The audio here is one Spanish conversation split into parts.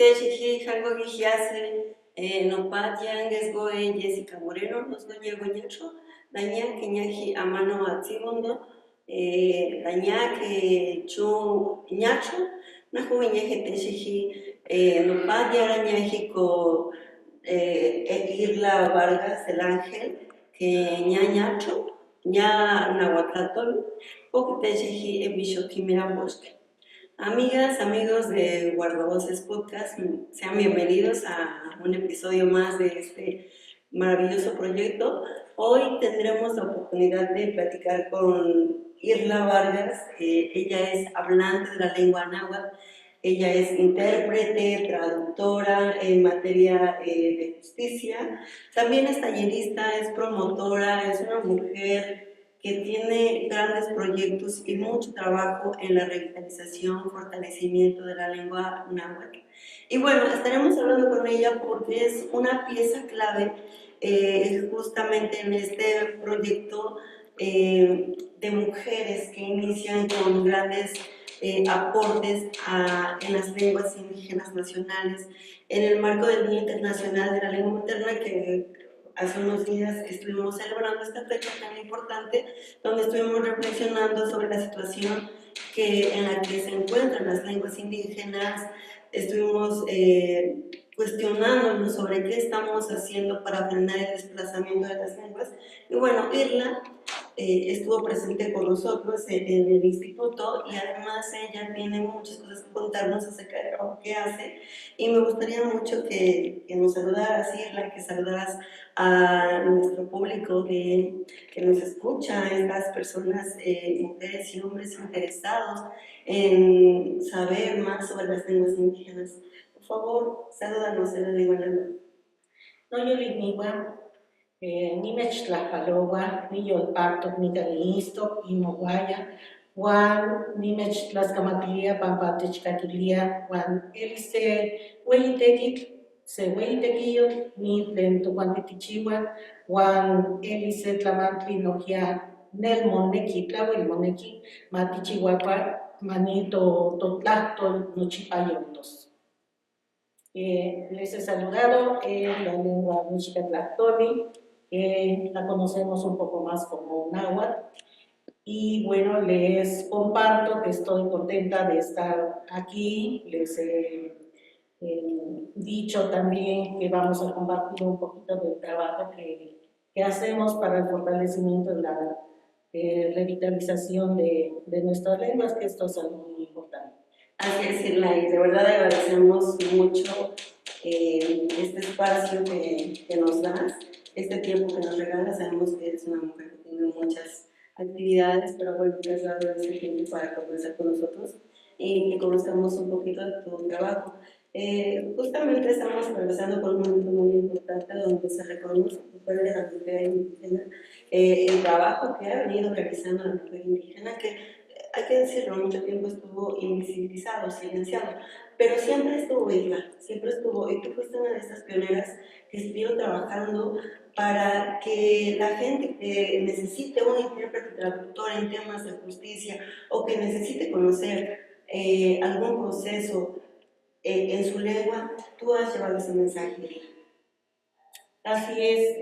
Teshi Hango Gigiase, Nopatia, Gesgoe, Jessica Moreno, nos Goñego Ñacho, Daña, Keñaji, Amano Atzibondo, Daña, que Chu Ñacho, Najuñeje Teshi, Nopatia, Ñajico, Irla Vargas, el ángel, que Ñañacho, Ña Nahuatlatol, Poquiteshi, Ebisho Kimira Bosque. Amigas, amigos de Guardavoces Podcast, sean bienvenidos a un episodio más de este maravilloso proyecto. Hoy tendremos la oportunidad de platicar con Irla Vargas. Ella es hablante de la lengua náhuatl, ella es intérprete, traductora en materia de justicia, también es tallerista, es promotora, es una mujer que tiene grandes proyectos y mucho trabajo en la revitalización, fortalecimiento de la lengua náhuatl. Y bueno, estaremos hablando con ella porque es una pieza clave justamente en este proyecto de mujeres que inician con grandes aportes en las lenguas indígenas nacionales, en el marco del Día Internacional de la Lengua Materna, que hace unos días estuvimos celebrando esta fecha tan importante, donde estuvimos reflexionando sobre la situación en la que se encuentran las lenguas indígenas, estuvimos cuestionándonos sobre qué estamos haciendo para frenar el desplazamiento de las lenguas. Y bueno, Irla estuvo presente con nosotros en el instituto y además ella tiene muchas cosas que contarnos acerca de lo que hace, y me gustaría mucho que nos saludaras, Irla, que saludaras a nuestro público que nos escucha, a estas personas, mujeres y hombres interesados en saber más sobre las lenguas indígenas. Por favor, salúdanos en la lengua náhuatl. No, yo ni mechtlapaloa, ni yolpacto, ni canisto, y moguaya, Juan ni mechtlazcamatilia, pampatechcatilia, Juan elise, se hueytequillo, ni dentro cuantitichihuan, Juan elise tlamantli nogia, nel moneki, tlahuel moneki, matichihuapa, manito totlacto, nochipayontos. Les he saludado en la lengua Michicatlactoli, la conocemos un poco más como náhuatl, y bueno, les comparto que estoy contenta de estar aquí. Les he dicho también que vamos a compartir un poquito del trabajo que hacemos para el fortalecimiento de la revitalización de nuestras lenguas, que esto es algo muy importante. Así es, Irla, y de verdad agradecemos mucho este espacio que nos das, este tiempo que nos regalas. Sabemos que eres una mujer que tiene muchas actividades, pero bueno, te has dado ese tiempo para conversar con nosotros y que conozcamos un poquito de tu trabajo. Justamente estamos conversando con un momento muy importante donde se reconoce por de la mujer indígena, el trabajo que ha venido realizando la mujer indígena, que hay que decirlo, mucho tiempo estuvo invisibilizado, silenciado, pero siempre estuvo Irla, siempre estuvo, y tú fuiste una de estas pioneras que estuvieron trabajando para que la gente que necesite un intérprete traductor en temas de justicia o que necesite conocer algún proceso en su lengua, tú has llevado ese mensaje. Así es,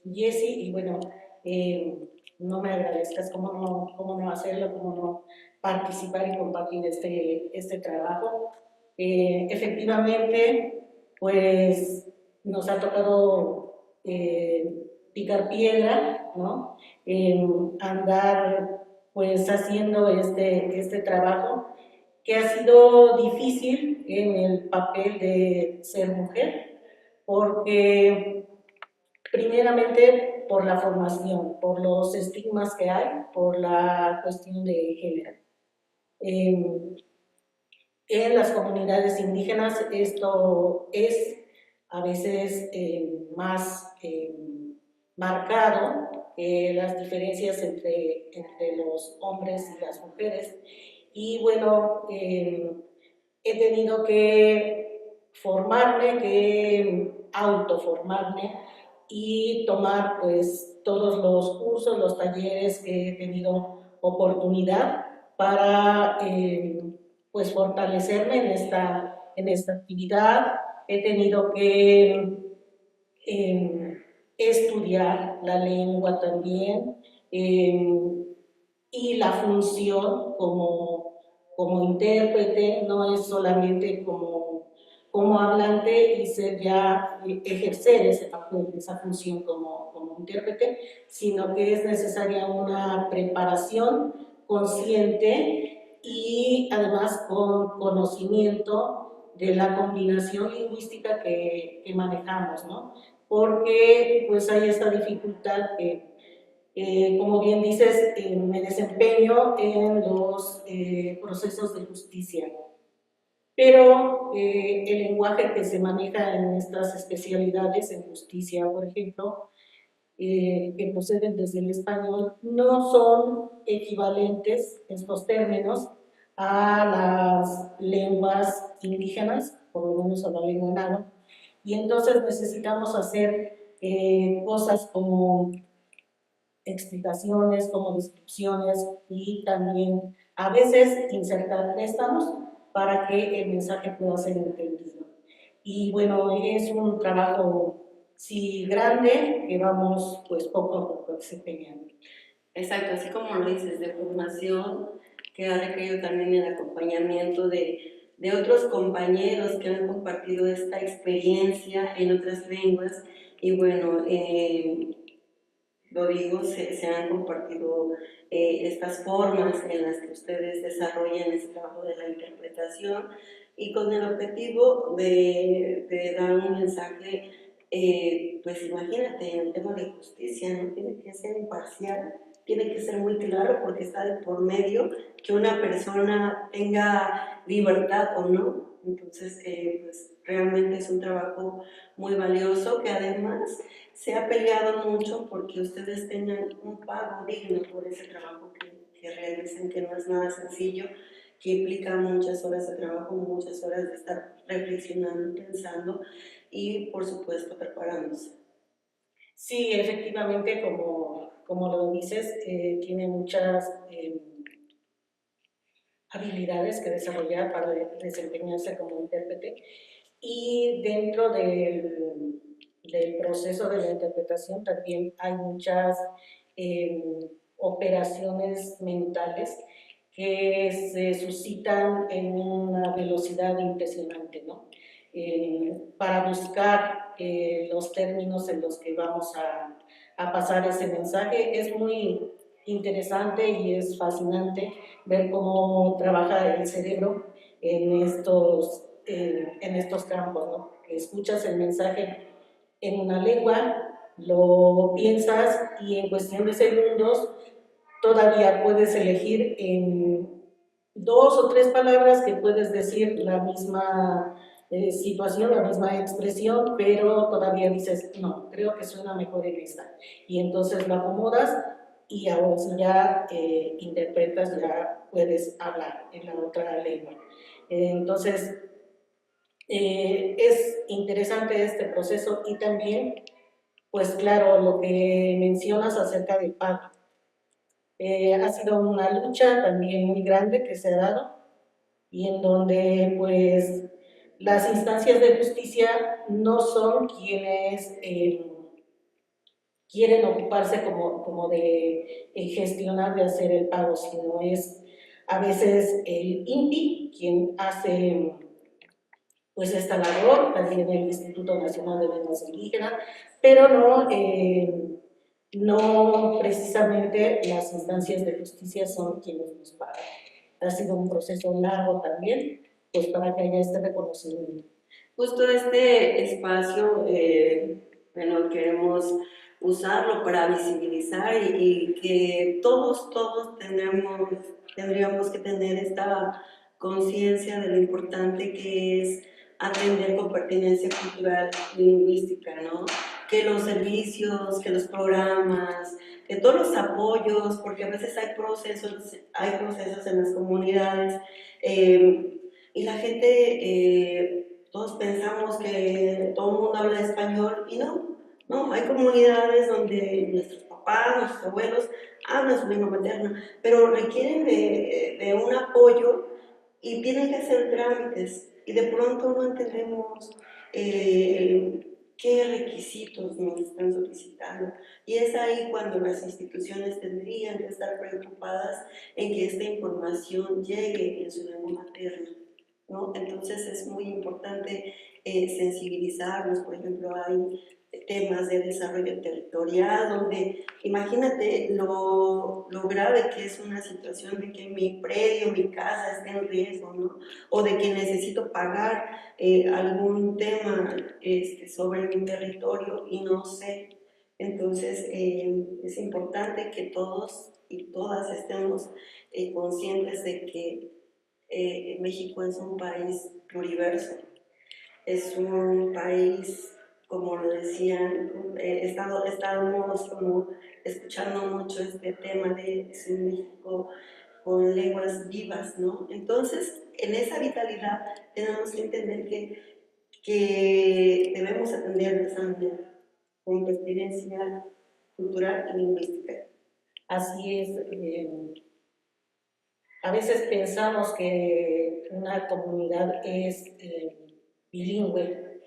Jessie, y bueno, no me agradezcas, cómo no hacerlo, cómo no participar y compartir este trabajo. Efectivamente, pues nos ha tocado picar piedra, ¿no? Andar pues haciendo este trabajo, que ha sido difícil en el papel de ser mujer, porque primeramente por la formación, por los estigmas que hay, por la cuestión de género. En las comunidades indígenas esto es a veces más marcado, las diferencias entre los hombres y las mujeres. Y bueno, he tenido que formarme, que autoformarme y tomar pues todos los cursos, los talleres que he tenido oportunidad para pues fortalecerme en esta actividad. He tenido que estudiar la lengua también, y la función como intérprete no es solamente como hablante y ser ya ejercer ese papel, esa función como intérprete, sino que es necesaria una preparación consciente y además con conocimiento de la combinación lingüística que manejamos, ¿no? Porque pues hay esta dificultad que como bien dices, me desempeño en los procesos de justicia, pero el lenguaje que se maneja en estas especialidades, en justicia, por ejemplo, que proceden desde el español, no son equivalentes estos términos a las lenguas indígenas, por lo menos a la lengua náhuatl, y entonces necesitamos hacer cosas como explicaciones, como descripciones y también a veces insertar préstamos para que el mensaje pueda ser entendido. Y bueno, es un trabajo, sí, grande, que vamos pues poco a poco desempeñando. Exacto, así como lo dices, de formación, que ha requerido también el acompañamiento de otros compañeros que han compartido esta experiencia en otras lenguas. Y bueno, lo digo, se han compartido estas formas en las que ustedes desarrollan ese trabajo de la interpretación y con el objetivo de dar un mensaje, pues imagínate, en el tema de justicia, no tiene que ser imparcial, tiene que ser muy claro porque está de por medio que una persona tenga libertad o no. Entonces, pues realmente es un trabajo muy valioso que además se ha peleado mucho porque ustedes tengan un pago digno por ese trabajo que realizan, que no es nada sencillo, que implica muchas horas de trabajo, muchas horas de estar reflexionando, pensando y, por supuesto, preparándose. Sí, efectivamente, como lo dices, tiene muchas habilidades que desarrollar para desempeñarse como intérprete. Y dentro del proceso de la interpretación también hay muchas operaciones mentales que se suscitan en una velocidad impresionante, ¿no? Para buscar los términos en los que vamos a pasar ese mensaje. Es muy interesante y es fascinante ver cómo trabaja el cerebro en estos campos, ¿no? Escuchas el mensaje en una lengua, lo piensas y en cuestión de segundos todavía puedes elegir en 2 o 3 palabras que puedes decir la misma situación, la misma expresión, pero todavía dices, no, creo que suena mejor en esta. Y entonces lo acomodas y ahora si ya interpretas, ya puedes hablar en la otra lengua. Entonces, es interesante este proceso y también, pues claro, lo que mencionas acerca del pago. Ha sido una lucha también muy grande que se ha dado y en donde pues las instancias de justicia no son quienes quieren ocuparse como de gestionar, de hacer el pago, sino es a veces el INPI quien hace pues esta labor, también el Instituto Nacional de Lenguas Indígenas, pero no precisamente las instancias de justicia son quienes nos pagan. Ha sido un proceso largo también, pues para que haya este reconocimiento. Justo este espacio, bueno, queremos usarlo para visibilizar y que todos tendríamos que tener esta conciencia de lo importante que es atender con pertinencia cultural y lingüística, ¿no? Que los servicios, que los programas, que todos los apoyos, porque a veces hay procesos en las comunidades y la gente, todos pensamos que todo el mundo habla español y no, hay comunidades donde nuestros papás, nuestros abuelos hablan su lengua materna, pero requieren de un apoyo y tienen que hacer trámites. y de pronto no entendemos qué requisitos nos están solicitando. Y es ahí cuando las instituciones tendrían que estar preocupadas en que esta información llegue en su lengua materna, ¿no? Entonces es muy importante sensibilizarnos. Por ejemplo, hay temas de desarrollo territorial, donde imagínate lo grave que es una situación de que mi predio, mi casa esté en riesgo, ¿no? O de que necesito pagar algún tema sobre mi territorio y no sé. Entonces es importante que todos y todas estemos conscientes de que México es un país pluriverso, es un país, como lo decían, estábamos como escuchando mucho este tema de México con lenguas vivas, ¿no? Entonces, en esa vitalidad tenemos que entender que debemos atender de esa manera, con pertinencia cultural y lingüística. Así es. A veces pensamos que una comunidad es bilingüe,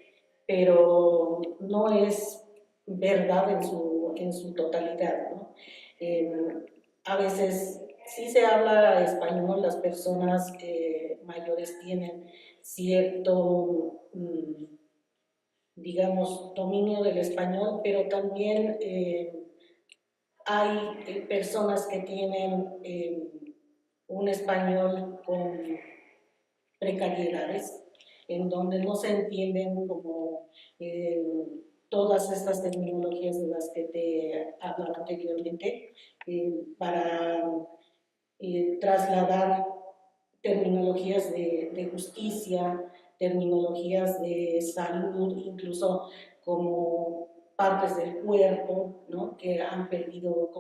pero no es verdad en su totalidad, ¿no? A veces sí se habla español, las personas mayores tienen cierto, digamos, dominio del español, pero también hay personas que tienen un español con precariedades, en donde no se entienden como todas estas terminologías de las que te he hablado anteriormente, para trasladar terminologías de justicia, terminologías de salud, incluso como partes del cuerpo, ¿no? Que han perdido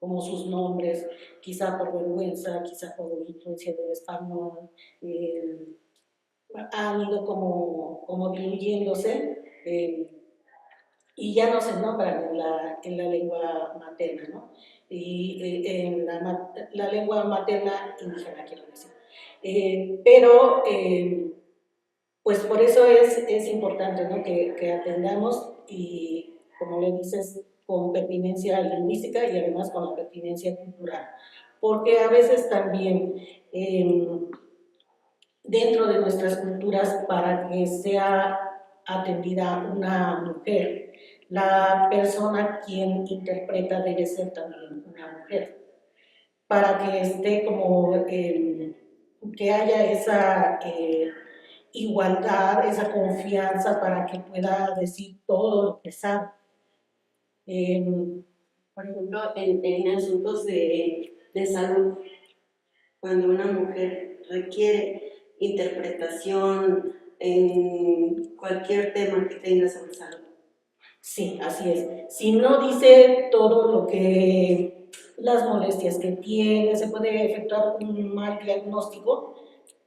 como sus nombres, quizá por vergüenza, quizá por influencia del español, han ido como diluyéndose y ya no se nombran en la lengua materna, ¿no? Y en la lengua materna indígena, quiero decir. Pero pues por eso es importante, ¿no? Que atendamos y, como le dices, con pertinencia lingüística y además con la pertinencia cultural. Porque a veces también dentro de nuestras culturas, para que sea atendida una mujer, la persona quien interpreta debe ser también una mujer, para que esté como, que haya esa igualdad, esa confianza para que pueda decir todo lo que sabe. Por ejemplo, en asuntos de salud, cuando una mujer requiere interpretación en cualquier tema que tenga sobre salud. Sí, así es. Si no dice todo lo que, las molestias que tiene, se puede efectuar un mal diagnóstico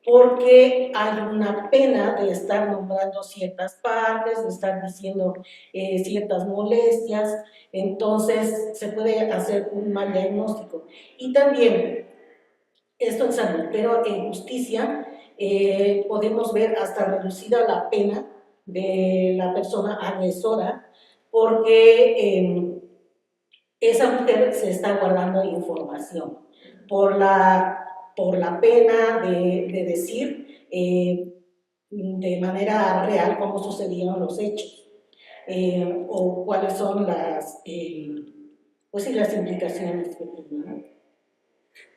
porque hay una pena de estar nombrando ciertas partes, de estar diciendo ciertas molestias, entonces se puede hacer un mal diagnóstico. Y también, esto en salud, pero en justicia podemos ver hasta reducida la pena de la persona agresora porque esa mujer se está guardando información por la pena de decir de manera real cómo sucedieron los hechos o cuáles son pues sí, las implicaciones que tienen.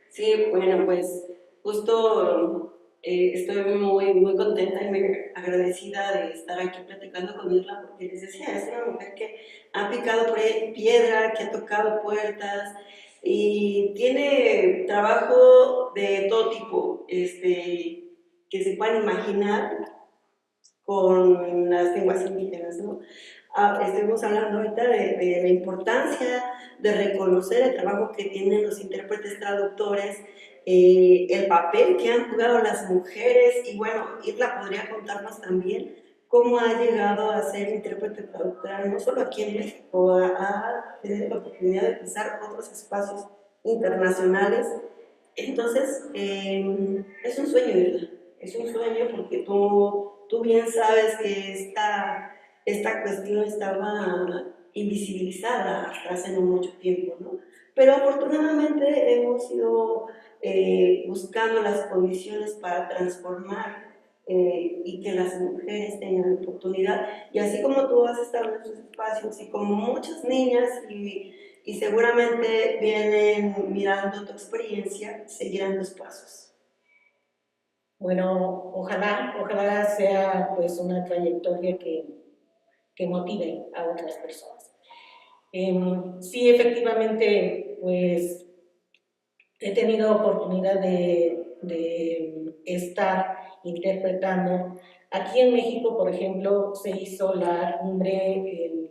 Sí, bueno, pues justo estoy muy contenta y muy agradecida de estar aquí platicando con Isla, porque les decía, es una mujer que ha picado piedra, que ha tocado puertas y tiene trabajo de todo tipo, que se puedan imaginar con las lenguas indígenas, ¿no? Estuvimos hablando ahorita de la importancia de reconocer el trabajo que tienen los intérpretes traductores, el papel que han jugado las mujeres, y bueno, Irla podría contarnos también cómo ha llegado a ser intérprete traductora, no solo aquí en México, ha tenido la oportunidad de pisar otros espacios internacionales. Entonces, es un sueño, Irla. Es un sueño porque tú bien sabes que esta cuestión estaba invisibilizada hasta hace no mucho tiempo, ¿no? Pero afortunadamente hemos ido buscando las condiciones para transformar y que las mujeres tengan oportunidad. Y así como tú has estado en estos espacios y como muchas niñas y seguramente vienen mirando tu experiencia, seguirán tus pasos. Bueno, ojalá sea pues una trayectoria que motive a otras personas. Sí, efectivamente, pues he tenido oportunidad de estar interpretando. Aquí en México, por ejemplo, se hizo la cumbre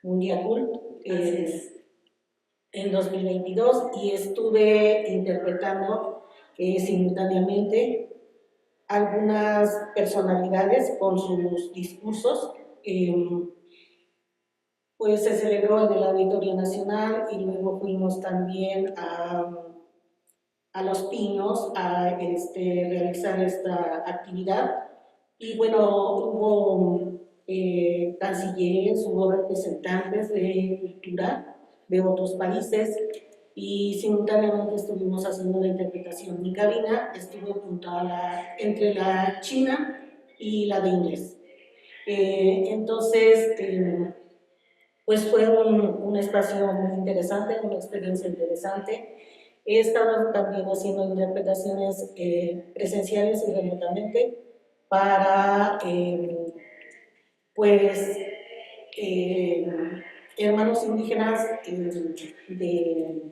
mundial en 2022 y estuve interpretando simultáneamente algunas personalidades con sus discursos. Pues se celebró en el Auditorio Nacional y luego fuimos también a Los Pinos a realizar esta actividad. Y bueno, hubo cancilleres, hubo representantes de cultura de otros países y simultáneamente estuvimos haciendo la interpretación. Mi cabina estuvo junto entre la china y la de inglés. Entonces, pues fue un espacio muy interesante, una experiencia interesante. He estado también haciendo interpretaciones presenciales y remotamente para, pues, hermanos indígenas de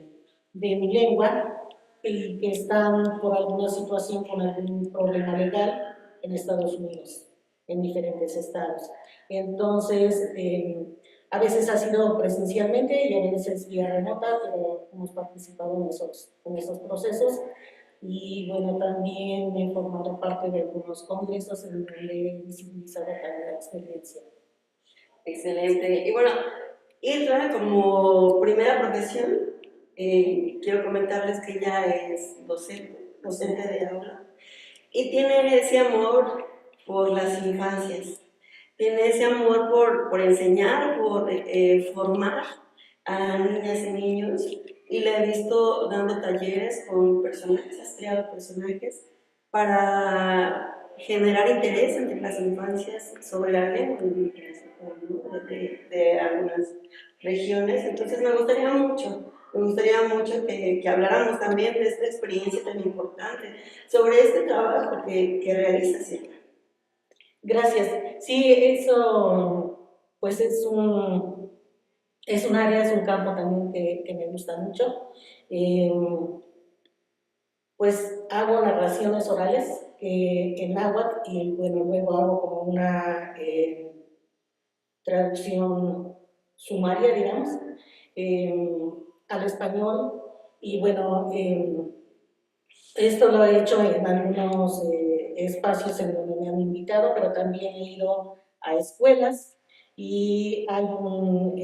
mi lengua y que están por alguna situación con algún problema legal en Estados Unidos, en diferentes estados. Entonces, a veces ha sido presencialmente y a veces vía remota, pero hemos participado en esos procesos. Y bueno, también he formado parte de algunos congresos en donde he visibilizado también la experiencia. Excelente. Y bueno, Irra, como primera profesión, quiero comentarles que ella es docente de aula, y tiene ese amor por las infancias, tiene ese amor por enseñar, por formar a niñas y niños, y la he visto dando talleres con personajes, has creado personajes para generar interés entre las infancias sobre la lengua indígena, ¿no? de algunas regiones. Entonces me gustaría mucho que habláramos también de esta experiencia tan importante, sobre este trabajo que realizas, Silvia. Gracias. Sí, eso pues es un área, es un campo también que me gusta mucho. Pues hago narraciones orales en náhuatl y bueno, luego hago como una traducción sumaria, digamos, al español. Y bueno, esto lo he hecho en algunos espacios en donde me han invitado, pero también he ido a escuelas y hay un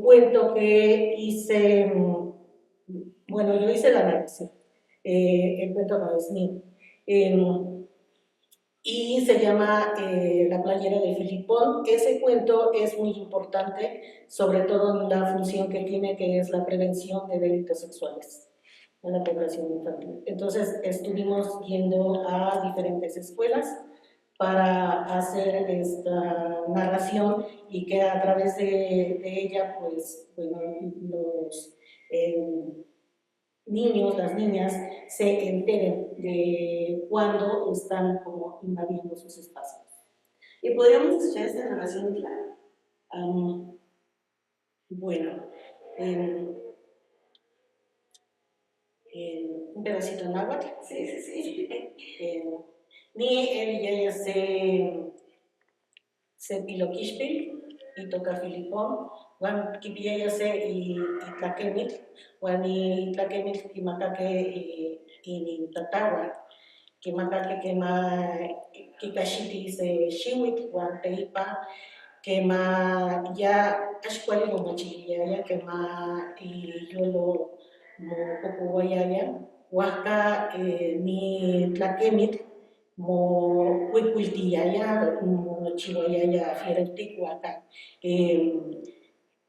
cuento que hice, bueno, yo hice la narración, el cuento no es mío, y se llama La playera de Filipón. Ese cuento es muy importante, sobre todo en la función que tiene, que es la prevención de delitos sexuales en la población infantil. Entonces estuvimos yendo a diferentes escuelas para hacer esta narración y que a través de ella, pues, bueno, los niños, las niñas, se enteren de cuándo están como invadiendo sus espacios. ¿Y podríamos escuchar esta narración clara? Bueno, un pedacito en náhuatl. Sí, sí, sí. Ni el ya se piloquishpil y toca filipón, Juan Kipia se y tlaquemil, Juan y tlaquemil y ni tatawa, que macaque que ma kikashiti se shiwit, Juan teipa, que ma ya ashkuali no machilia, ya que ma y yo lo mo poco guayaya. huasca ni tlaquemit, mo huicuiltiyaya, mo chihuayaya fiereutic huaca.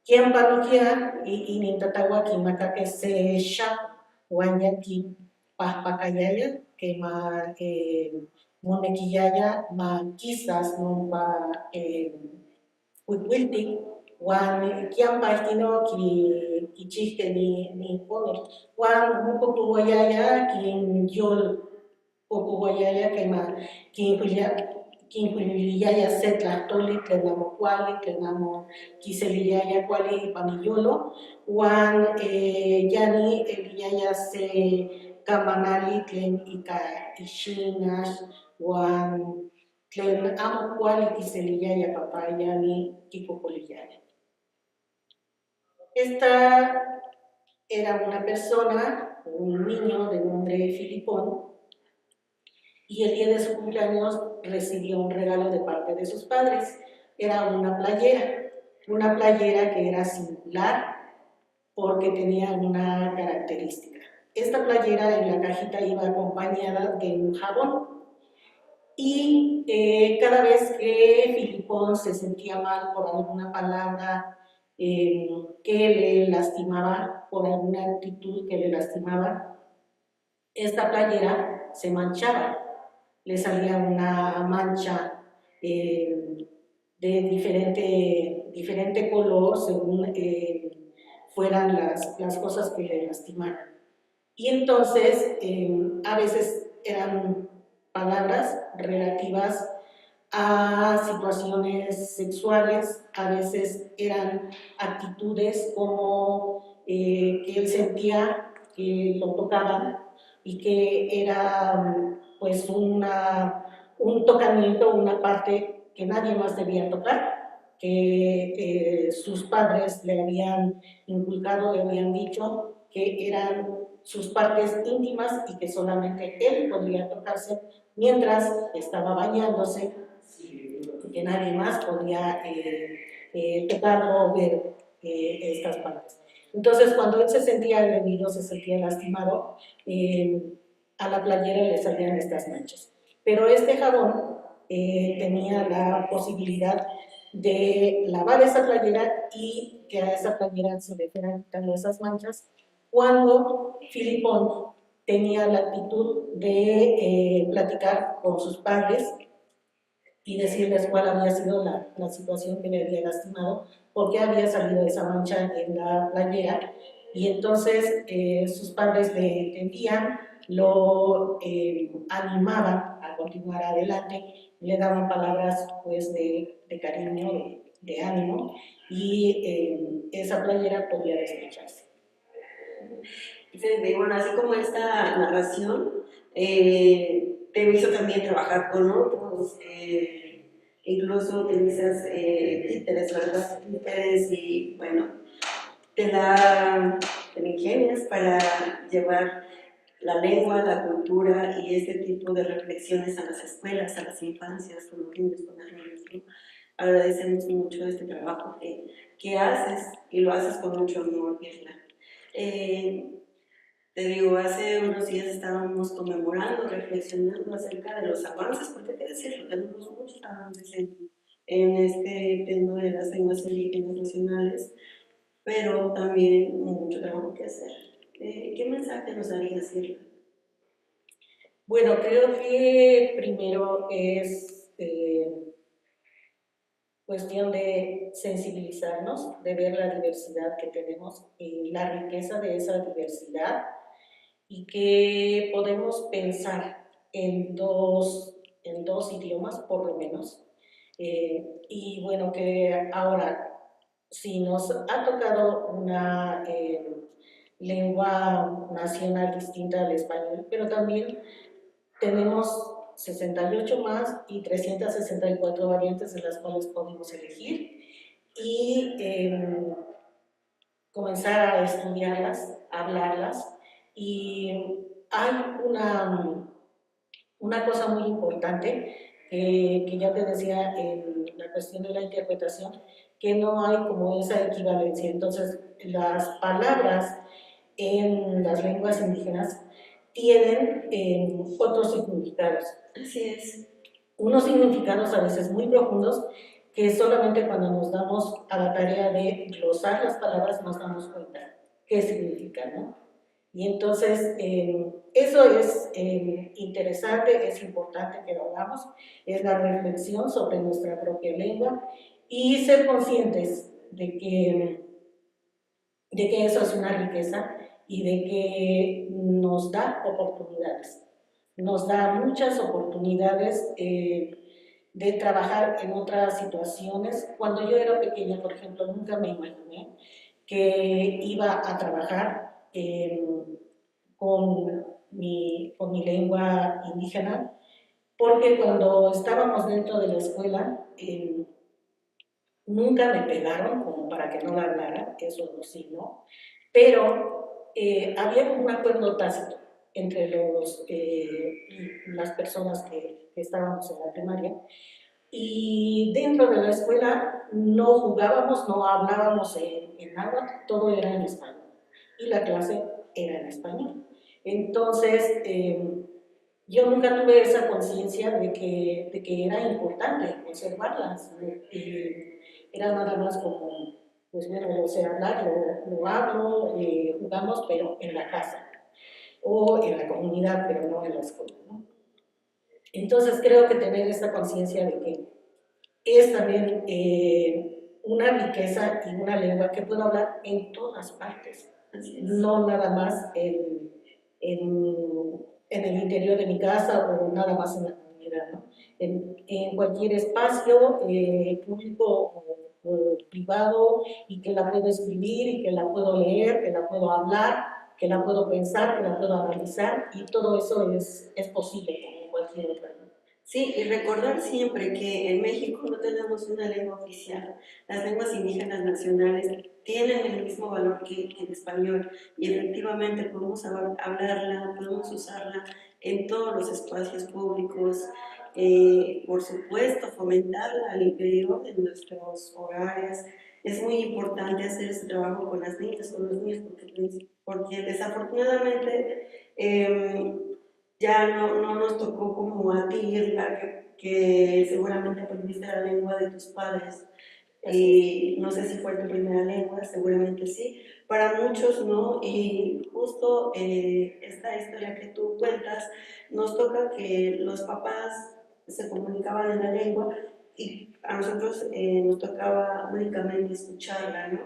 Quien parroquia y nintatawa kimaka que se sha guanya ki pahpakayaya que ma monequillaya ma quizás no va huicuiltic wan kian paistino ki chiste ni pone wan un poco guayaya quien yol poco guayaya que ma quien yaya setla toli tlenamo cuali tlenamo kiseliyaya cuali paniyolo wan yani eliyaya se kamanali tlen ika ixinax wan tlen amo cuali kiseliyaya papaya ni kikokoliyaya. Esta era una persona, un niño de nombre Filipón, y el día de su cumpleaños recibió un regalo de parte de sus padres. Era una playera que era singular porque tenía una característica. Esta playera en la cajita iba acompañada de un jabón y cada vez que Filipón se sentía mal por alguna palabra que le lastimaba, por alguna actitud que le lastimaba, esta playera se manchaba. Le salía una mancha de diferente color según fueran las cosas que le lastimaran. Y entonces a veces eran palabras relativas a situaciones sexuales, a veces eran actitudes como que él sentía que lo tocaban y que era pues un tocamiento, una parte que nadie más debía tocar, que sus padres le habían inculcado, le habían dicho que eran sus partes íntimas y que solamente él podría tocarse mientras estaba bañándose, que nadie más podía tocar o ver estas partes. Entonces, cuando él se sentía agredido, se sentía lastimado, a la playera le salían estas manchas. Pero este jabón tenía la posibilidad de lavar esa playera y que a esa playera se le fueran quitando esas manchas cuando Filipón tenía la actitud de platicar con sus padres y decirles cuál había sido la situación que le había lastimado, por qué había salido esa mancha en la playera. Y entonces sus padres le entendían, lo animaban a continuar adelante, le daban palabras pues de cariño, de ánimo, y esa playera podía despecharse. Bueno, así como esta narración, te hizo también trabajar con otros, incluso utilizas títeres, ¿verdad? Títeres y bueno, te ingenias para llevar la lengua, la cultura y este tipo de reflexiones a las escuelas, a las infancias, con los niños, con las niñas, ¿no? Agradecemos mucho este trabajo que haces y lo haces con mucho amor, Pirla. Te digo, hace unos días estábamos conmemorando, reflexionando acerca de los avances, porque hay que decirlo, tenemos muchos avances en este tema de las lenguas indígenas nacionales, pero también mucho trabajo que hacer. ¿Qué mensaje nos daría, Silvia? Bueno, creo que primero es cuestión de sensibilizarnos, de ver la diversidad que tenemos y la riqueza de esa diversidad y que podemos pensar en dos idiomas por lo menos. Y bueno, que ahora, si nos ha tocado una lengua nacional distinta al español, pero también tenemos 68 más y 364 variantes de las cuales podemos elegir y comenzar a estudiarlas, a hablarlas. Y hay una cosa muy importante que ya te decía en la cuestión de la interpretación, que no hay como esa equivalencia. Entonces, las palabras en las lenguas indígenas tienen otros significados. Así es. Unos significados a veces muy profundos que solamente cuando nos damos a la tarea de glosar las palabras nos damos cuenta qué significan, ¿no? Y entonces eso es interesante, es importante que lo hagamos, es la reflexión sobre nuestra propia lengua y ser conscientes de que eso es una riqueza y de que nos da oportunidades. Nos da muchas oportunidades de trabajar en otras situaciones. Cuando yo era pequeña, por ejemplo, nunca me imaginé que iba a trabajar con mi lengua indígena, porque cuando estábamos dentro de la escuela, nunca me pegaron como para que no la hablara, eso no sí, ¿no? Pero había un acuerdo tácito entre las personas que estábamos en la primaria, y dentro de la escuela no jugábamos, no hablábamos en náhuatl, todo era en español, y la clase era en español. Entonces, yo nunca tuve esa conciencia de que era importante conservarlas. Era nada más como, pues bueno, lo sé hablar, lo hablo, jugamos, pero en la casa o en la comunidad, pero no en la escuela, ¿no? Entonces creo que tener esta conciencia de que es también una riqueza y una lengua que puedo hablar en todas partes, no nada más en el interior de mi casa o nada más en la comunidad, ¿no? En cualquier espacio público o privado, y que la puedo escribir y que la puedo leer, que la puedo hablar, que la puedo pensar, que la puedo analizar, y todo eso es posible como en cualquier otra. Sí, y recordar siempre que en México no tenemos una lengua oficial. Las lenguas indígenas nacionales tienen el mismo valor que el español, y efectivamente podemos hablarla, podemos usarla en todos los espacios públicos, por supuesto fomentarla al interior de nuestros hogares. Es muy importante hacer ese trabajo con las niñas, con los niños, porque desafortunadamente ya no nos tocó como a ti, Irla, que seguramente aprendiste la lengua de tus padres. No sé si fue tu primera lengua, seguramente sí. Para muchos no, y justo esta historia que tú cuentas, nos toca que los papás se comunicaban en la lengua y a nosotros nos tocaba únicamente escucharla, ¿no?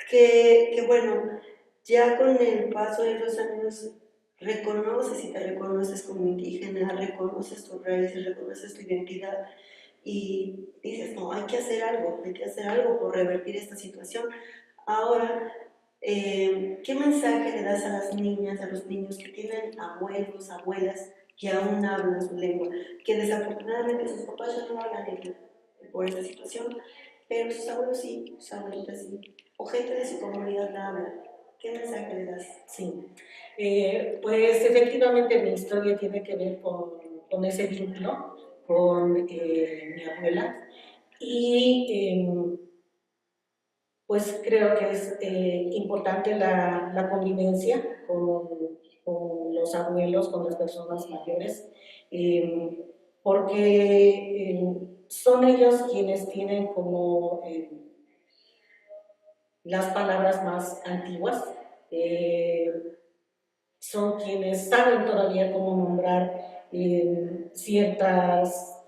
Que bueno, ya con el paso de los años reconoces y te reconoces como indígena, reconoces tus raíces, reconoces tu identidad y dices, no, hay que hacer algo por revertir esta situación. Ahora, ¿qué mensaje le das a las niñas, a los niños que tienen abuelos, abuelas que aún hablan su lengua, que desafortunadamente sus papás ya no hablan lengua por esta situación, pero sus abuelos sí, sus abuelitas sí, o gente de su comunidad la habla? ¿Qué mensaje le das? Sí, pues efectivamente mi historia tiene que ver con ese vínculo con mi abuela, y pues creo que es importante la convivencia con los abuelos, con las personas mayores, porque son ellos quienes tienen como las palabras más antiguas, son quienes saben todavía cómo nombrar ciertas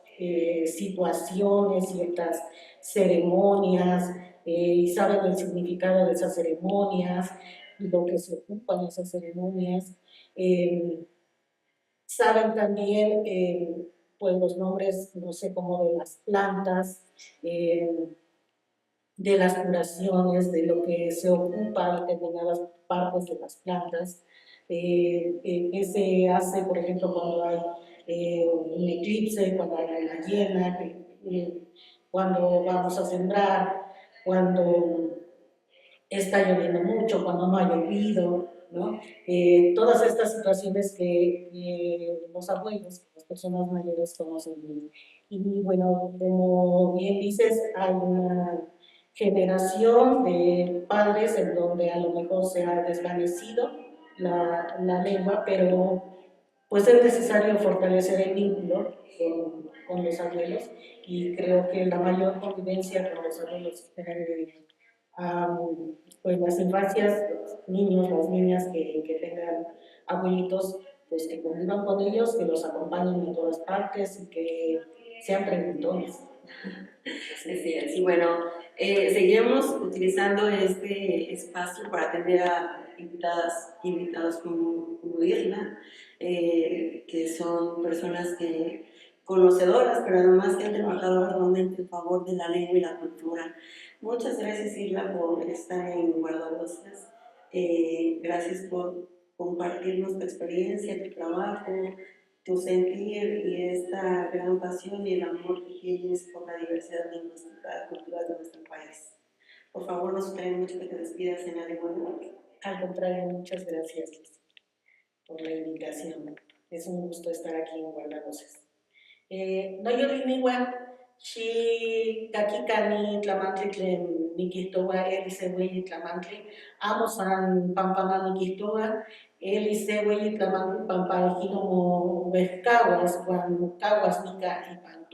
situaciones, ciertas ceremonias, y saben el significado de esas ceremonias, lo que se ocupa en esas ceremonias. Saben también pues los nombres, no sé, como de las plantas, de las curaciones, de lo que se ocupa en determinadas partes de las plantas, que se hace, por ejemplo, cuando hay un eclipse, cuando hay una llena, cuando vamos a sembrar, cuando está lloviendo mucho, cuando no ha llovido, ¿no? Todas estas situaciones que los abuelos, las personas mayores conocen bien. Y bueno, como bien dices, hay una generación de padres en donde a lo mejor se ha desvanecido la lengua, pero pues es necesario fortalecer el vínculo con los abuelos y creo que la mayor convivencia con los abuelos, pues las infancias, los niños, las niñas que tengan abuelitos, pues que convivan con ellos, que los acompañen en todas partes y que sean preguntones. Así es. Y bueno, seguiremos utilizando este espacio para atender a invitados como Irla, que son personas conocedoras, pero además que han trabajado arduamente en favor de la lengua y la cultura. Muchas gracias, Irla, por estar en Guardavoces. Gracias por compartirnos tu experiencia, tu trabajo, tu sentir y esta gran pasión y el amor que tienes por la diversidad lingüística y cultural de nuestro país. Por favor, nos gustaría mucho que te despidas en la lengua de Guatemala. Al contrario, muchas gracias por la invitación. Es un gusto estar aquí en Guardavoces. No yo liniwa, si kakikani tlamantli tlen nikihtowa eliseweyi tlamantli, amo san pampana nikihtowa, eliseweyi tlamantli pampa hinomo wehkawas, wan kawas nika ipan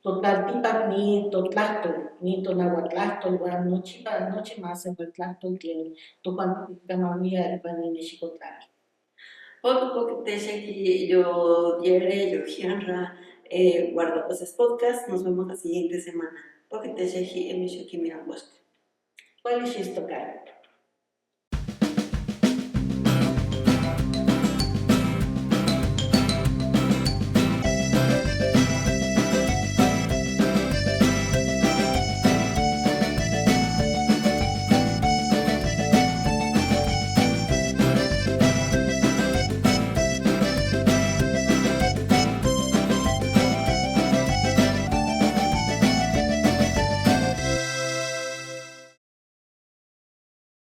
totlaltipak ni totlahtol, ni tonahuatlahtol, wan nochi más en totlahtol tlen topankamawia ipan inexikotlaki. Otro que te yo diere, yo gianra, Guardavoces Podcast. Nos vemos la siguiente semana. Porque te emisho kimira huesca. ¿Cuál es esto, cara?